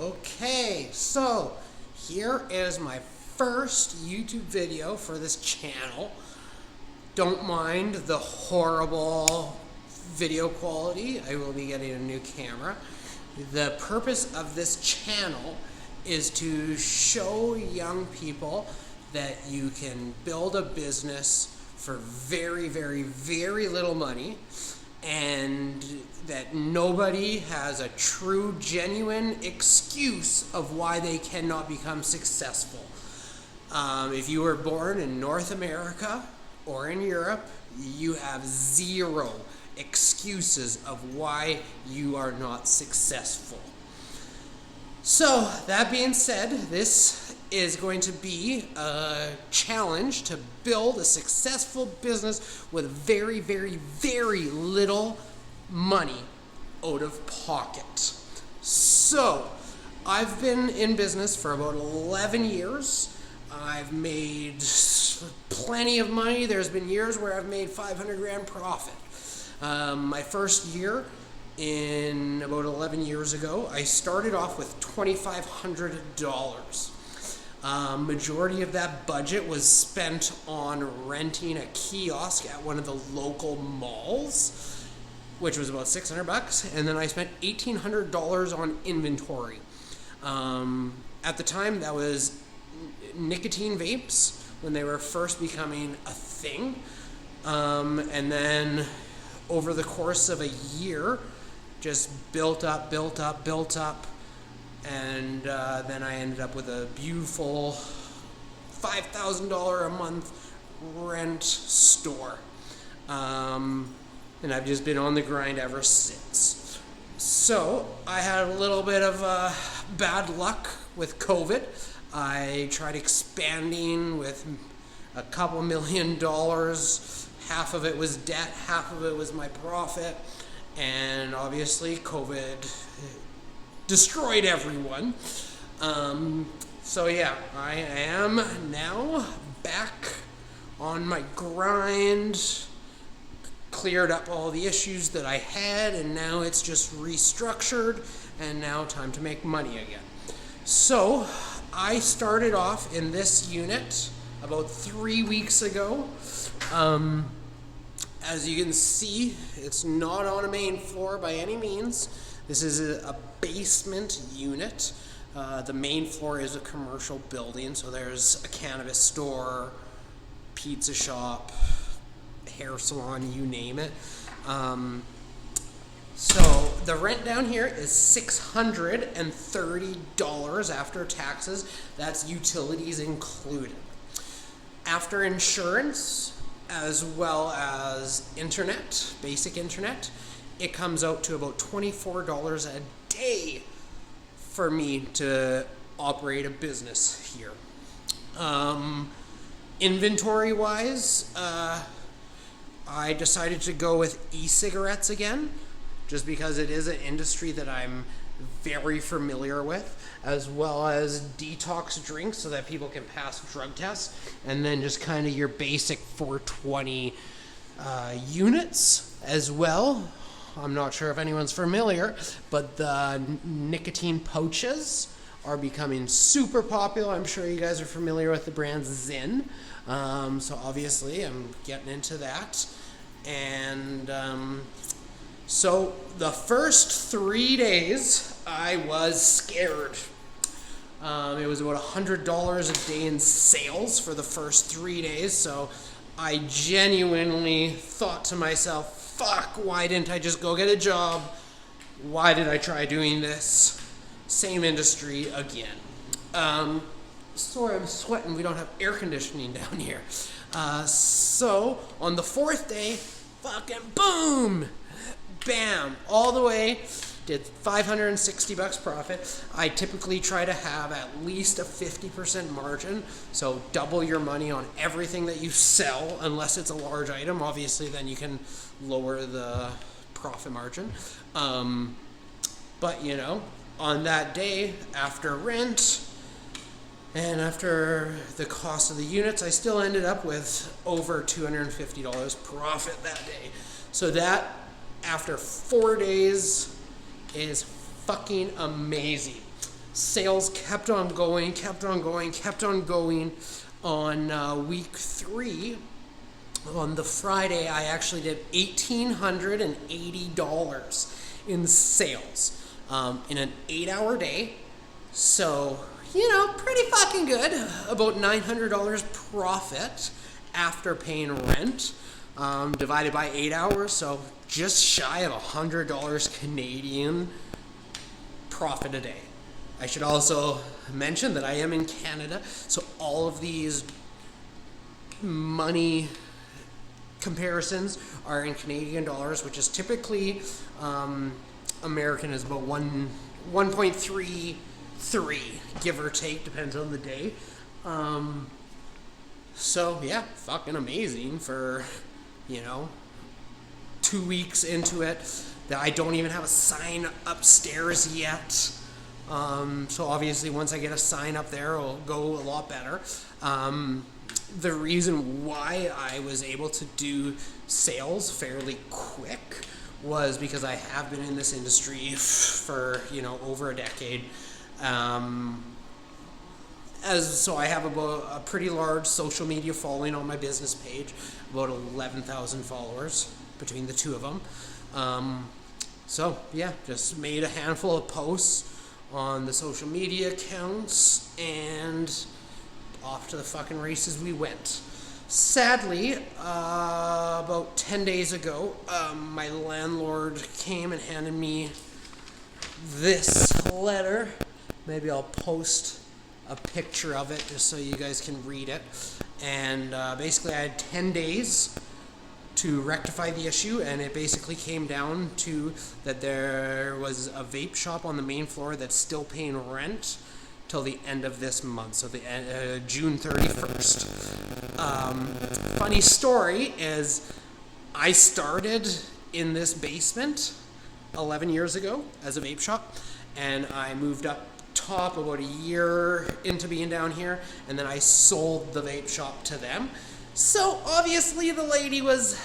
Okay, so here is my first YouTube video for this channel. Don't mind the horrible video quality. I will be getting a new camera. The purpose of this channel is to show young people that you can build a business for very, very, very little money, and that nobody has a true, genuine excuse of why they cannot become successful. If you were born in North America or in Europe, you have zero excuses of why you are not successful. So, that being said, this is going to be a challenge to build a successful business with very, very, very little money out of pocket. So, I've been in business for about 11 years. I've made plenty of money. There's been years where I've made 500 grand profit. My first year, in about 11 years ago, I started off with $2,500. Majority of that budget was spent on renting a kiosk at one of the local malls, which was about $600, and then I spent $1,800 on inventory. At the time, that was nicotine vapes when they were first becoming a thing, and then over the course of a year, just built up, and then I ended up with a beautiful $5,000 a month rent store. And I've just been on the grind ever since. So I had a little bit of bad luck with COVID. I tried expanding with a couple $1 million. Half of it was debt, half of it was my profit. And obviously COVID destroyed everyone. So yeah, I am now back on my grind, cleared up all the issues that I had, and now it's just restructured, and now time to make money again. So I started off in this unit about 3 weeks ago. As you can see, it's not on a main floor by any means. This is a basement unit. The main floor is a commercial building, so there's a cannabis store, pizza shop, hair salon, you name it. So the rent down here is $630 after taxes. That's utilities included. After insurance, as well as internet, basic internet, it comes out to about $24 a day for me to operate a business here. Inventory wise, I decided to go with e-cigarettes again, just because it is an industry that I'm very familiar with, as well as detox drinks so that people can pass drug tests, and then just kind of your basic 420 units as well. I'm not sure if anyone's familiar, but the nicotine pouches are becoming super popular. I'm sure you guys are familiar with the brand Zyn. So obviously I'm getting into that. And so the first 3 days I was scared. It was about $100 a day in sales for the first 3 days. So I genuinely thought to myself, fuck, why didn't I just go get a job? Why did I try doing this? Same industry again. Sorry, I'm sweating. We don't have air conditioning down here. So on the fourth day, fucking boom, bam, all the way, did $560 profit. I typically try to have at least a 50% margin, so double your money on everything that you sell, unless it's a large item. Obviously, then you can lower the profit margin. But, you know, on that day, after rent and after the cost of the units, I still ended up with over $250 profit that day. So that, after 4 days, is fucking amazing. sales kept on going, kept on going, kept on going. On week 3, on the Friday, I actually did $1,880 in sales in an 8-hour day. So, pretty fucking good. About $900 profit after paying rent, divided by 8 hours. So just shy of $100 Canadian profit a day. I should also mention that I am in Canada, so all of these money comparisons are in Canadian dollars, which is typically American is about 1.33, give or take, depends on the day. So yeah, fucking amazing for 2 weeks into it. That I don't even have a sign upstairs yet. So obviously once I get a sign up there, it'll go a lot better. The reason why I was able to do sales fairly quick was because I have been in this industry for, over a decade. So I have about a pretty large social media following on my business page, about 11,000 followers between the two of them. So yeah, just made a handful of posts on the social media accounts, and off to the fucking races we went. Sadly, about 10 days ago, my landlord came and handed me this letter. Maybe I'll post a picture of it just so you guys can read it. And basically I had 10 days to rectify the issue, and it basically came down to that there was a vape shop on the main floor that's still paying rent till the end of this month, so the June 31st. Funny story is I started in this basement 11 years ago as a vape shop, and I moved up top about a year into being down here, and then I sold the vape shop to them. So obviously the lady was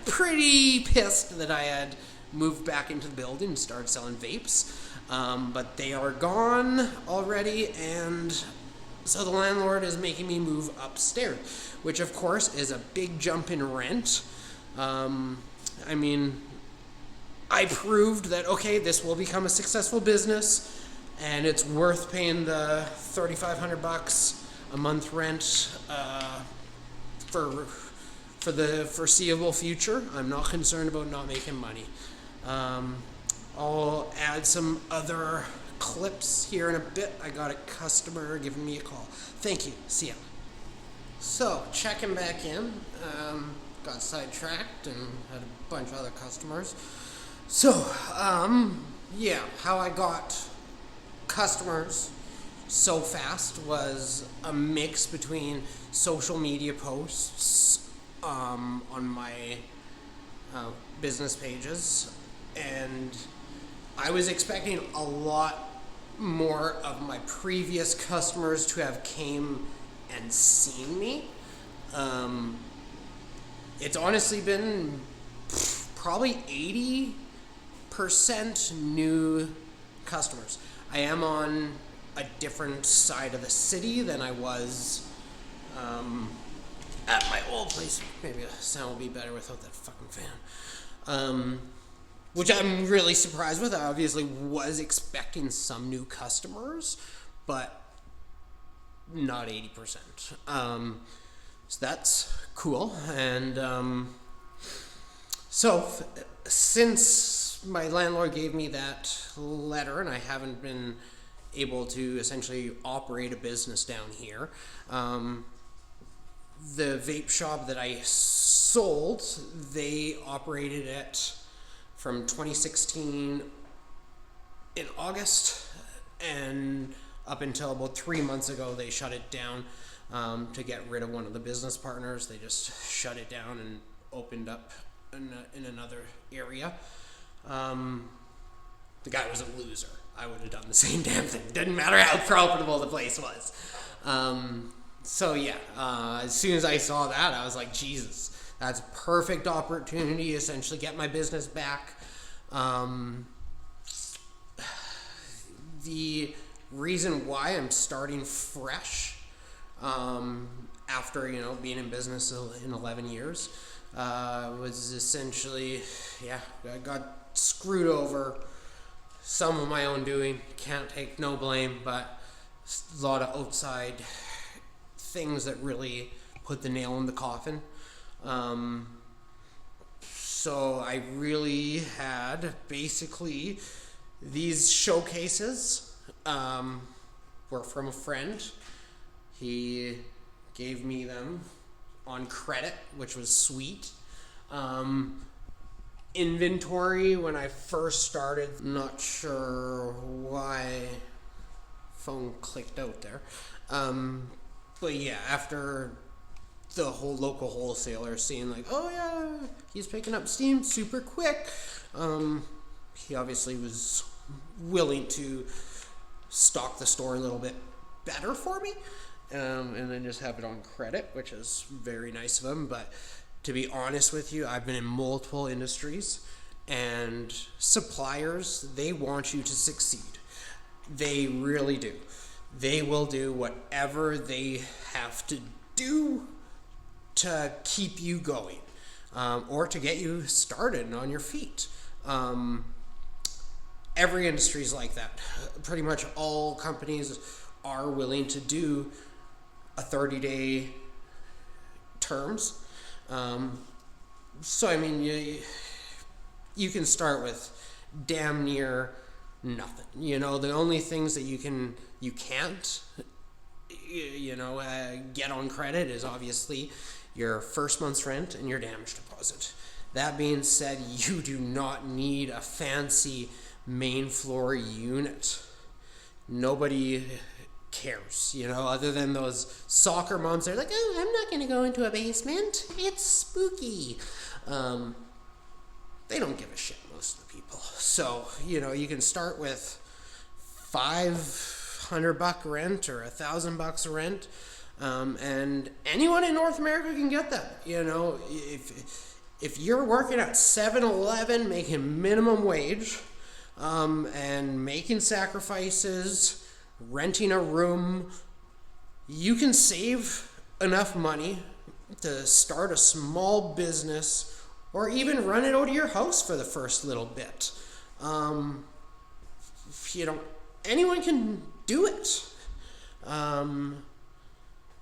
pretty pissed that I had moved back into the building and started selling vapes. But they are gone already, and so the landlord is making me move upstairs, which of course is a big jump in rent. I proved that, okay, this will become a successful business, and it's worth paying the $3,500 a month rent for the foreseeable future. I'm not concerned about not making money. I'll add some other clips here in a bit. I got a customer giving me a call. Thank you. See ya. So, checking back in. Got sidetracked and had a bunch of other customers. So, how I got customers so fast was a mix between social media posts on my business pages, and I was expecting a lot more of my previous customers to have came and seen me. It's honestly been probably 80% new customers. I am on a different side of the city than I was at my old place. Maybe the sound will be better without that fucking fan. Which I'm really surprised with. I obviously was expecting some new customers, but not 80%. So that's cool. And since my landlord gave me that letter and I haven't been able to essentially operate a business down here, the vape shop that I sold, they operated it from 2016 in August, and up until about 3 months ago they shut it down to get rid of one of the business partners. They just shut it down and opened up in another area. The guy was a loser. I would have done the same damn thing. Didn't matter how profitable the place was. As soon as I saw that, I was like, Jesus, that's a perfect opportunity to essentially get my business back. The reason why I'm starting fresh after being in business in 11 years was essentially, I got screwed over. Some of my own doing, can't take no blame, but a lot of outside things that really put the nail in the coffin. So I really had basically these showcases were from a friend. He gave me them on credit, which was sweet. Inventory when I first started, not sure why phone clicked out there. But yeah, after the whole local wholesaler seeing like, oh yeah, he's picking up steam super quick. He obviously was willing to stock the store a little bit better for me, and then just have it on credit, which is very nice of him. But to be honest with you, I've been in multiple industries, and suppliers, they want you to succeed. They really do. They will do whatever they have to do to keep you going, or to get you started on your feet. Every industry is like that. Pretty much all companies are willing to do a 30-day terms. So I mean, you can start with damn near nothing. The only things that you can't get on credit is obviously your first month's rent and your damage deposit. That being said, you do not need a fancy main floor unit. Nobody cares, other than those soccer moms. They're like, oh, I'm not going to go into a basement. It's spooky. They don't give a shit, most of the people. So, you can start with $500 rent or $1,000 rent. And anyone in North America can get that. If you're working at 7-Eleven making minimum wage, and making sacrifices, renting a room, you can save enough money to start a small business or even run it out of your house for the first little bit. Anyone can do it.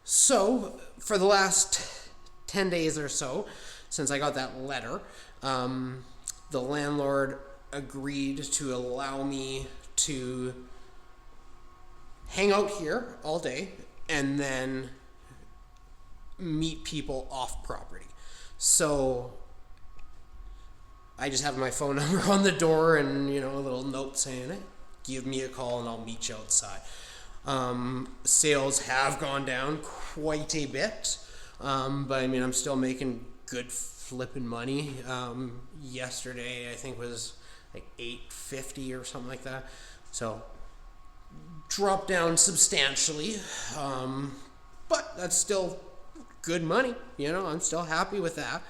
So for the last 10 days or so, since I got that letter, the landlord agreed to allow me to hang out here all day and then meet people off property. So I just have my phone number on the door and a little note saying, hey, give me a call and I'll meet you outside. Sales have gone down quite a bit, but I mean, I'm still making good flipping money. Yesterday I think was like $850 or something like that. So dropped down substantially, but that's still good money. I'm still happy with that.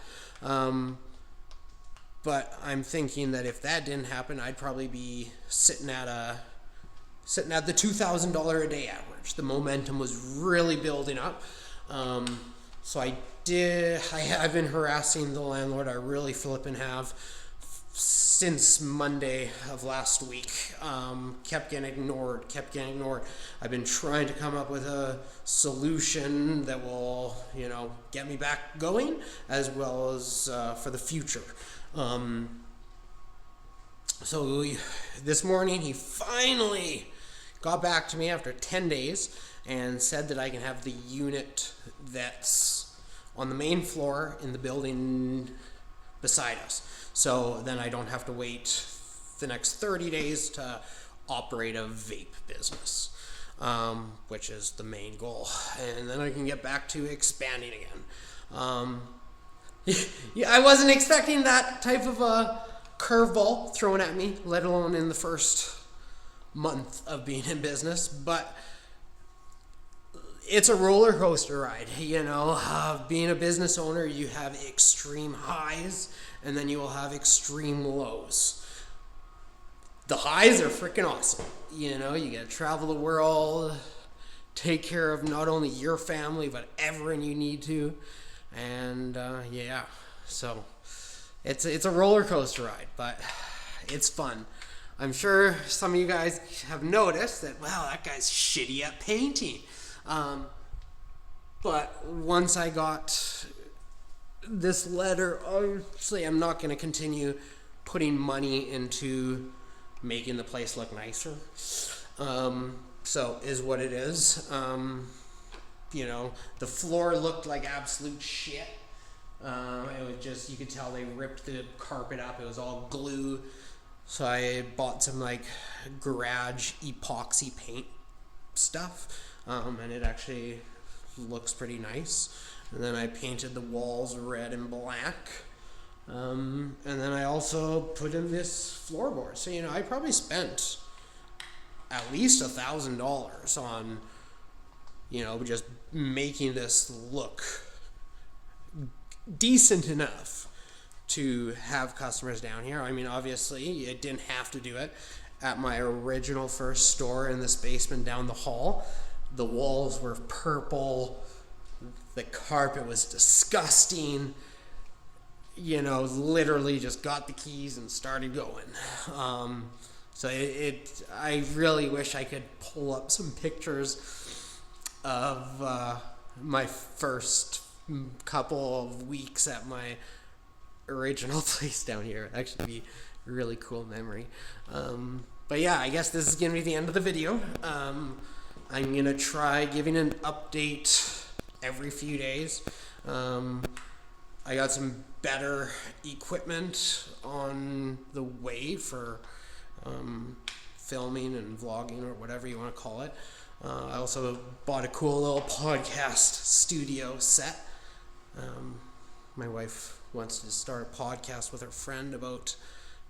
But I'm thinking that if that didn't happen, I'd probably be sitting at the $2,000 a day average. The momentum was really building up. So I've been harassing the landlord. I really flipping have since Monday of last week. Kept getting ignored. I've been trying to come up with a solution that will, get me back going, as well as for the future. So this morning he finally got back to me after 10 days and said that I can have the unit that's on the main floor in the building beside us. So then I don't have to wait the next 30 days to operate a vape business, which is the main goal. And then I can get back to expanding again. Yeah, I wasn't expecting that type of a curveball thrown at me, let alone in the first month of being in business, but it's a roller coaster ride. Being a business owner, you have extreme highs and then you will have extreme lows. the highs are freaking awesome. You know, you get to travel the world, take care of not only your family but everyone you need to, and yeah, so it's a roller coaster ride, but it's fun. I'm sure some of you guys have noticed that, wow, that guy's shitty at painting. But once I got this letter, obviously I'm not going to continue putting money into making the place look nicer. So is what it is. You know, the floor looked like absolute shit. It was just, you could tell they ripped the carpet up. It was all glue. So I bought some like garage epoxy paint stuff. And it actually looks pretty nice. And then I painted the walls red and black. And then I also put in this floorboard. So, you know, I probably spent at least $1,000 on, you know, just making this look decent enough to have customers down here. I mean, obviously, it didn't have to do it. At my original first store in this basement down the hall, the walls were purple. The carpet was disgusting. You know, literally just got the keys and started going. So I really wish I could pull up some pictures of my first couple of weeks at my original place down here. It'd actually be a really cool memory. But yeah, I guess this is going to be the end of the video. I'm going to try giving an update every few days. I got some better equipment on the way for filming and vlogging, or whatever you want to call it. I also bought a cool little podcast studio set. My wife wants to start a podcast with her friend about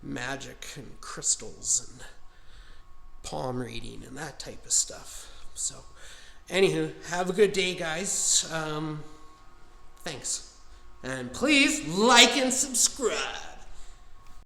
magic and crystals and palm reading and that type of stuff. So, anywho, have a good day, guys. Thanks. And please like and subscribe.